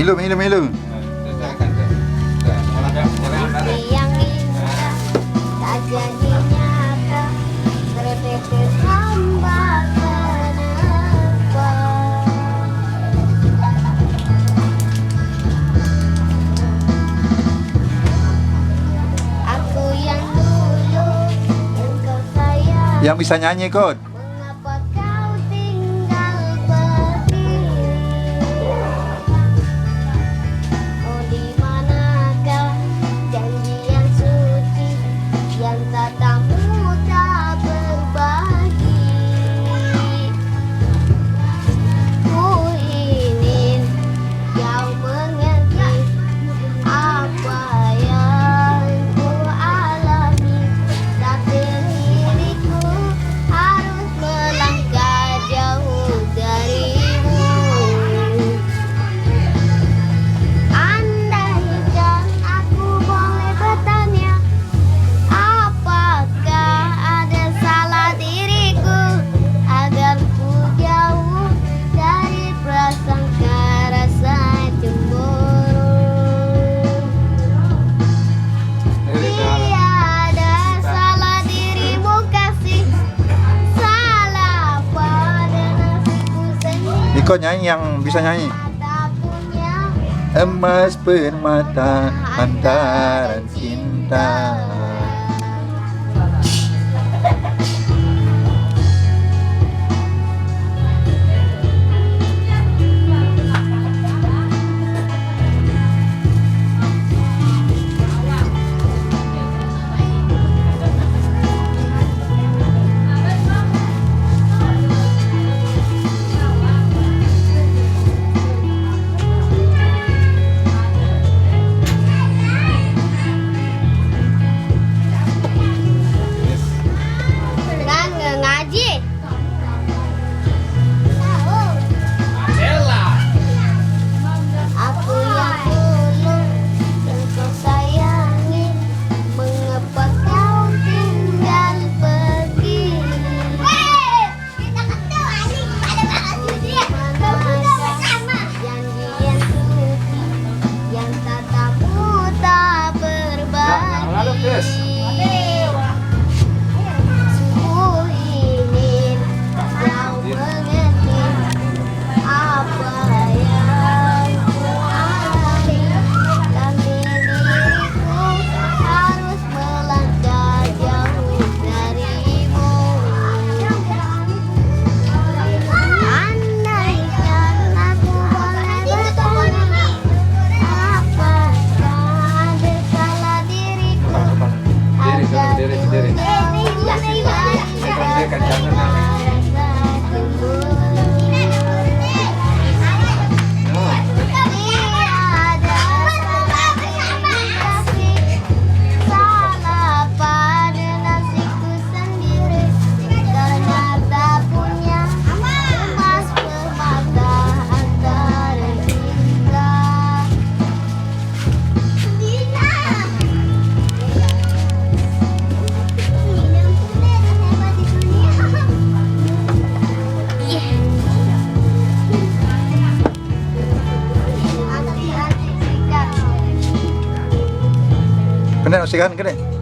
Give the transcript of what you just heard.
Milu, milu, milu. Yang indah tak jadi nyata, terpepet hamba kenapa. Aku yang dulu yang kau sayang, Yang bisa nyanyi, Kod. mengapa kau tinggal pergi? Oh, di manakah janji yang suci yang tak mudah berbagi? Ku ingin kau mengerti apa yang ku alami, tapi diriku harus melangkah jauh darimu. Andaikan aku boleh bertanya, apakah ada salah diriku agar ku jauh dari prasangka rasa cemburu? Tiada salah dirimu kasih, salah pada nasibku sendiri. Iko nyanyi yang bisa nyanyi. Tak punya Emas permata hantaran cinta. Nggak ngaji. Aku yang dulu yang kau sayangi, mengapa kau tinggal pergi? Manakah janji yang suci yang tak mudah berbagi? Ku ingin kau mengerti apa yang ku alami, tapi diriku harus melangkah jauh darimu. Andaikan aku boleh bertanya, apakah ada salah diriku agar ku salah pada nasibku sendiri, karena tak punya emas permata antara kita. Kena usikan kena.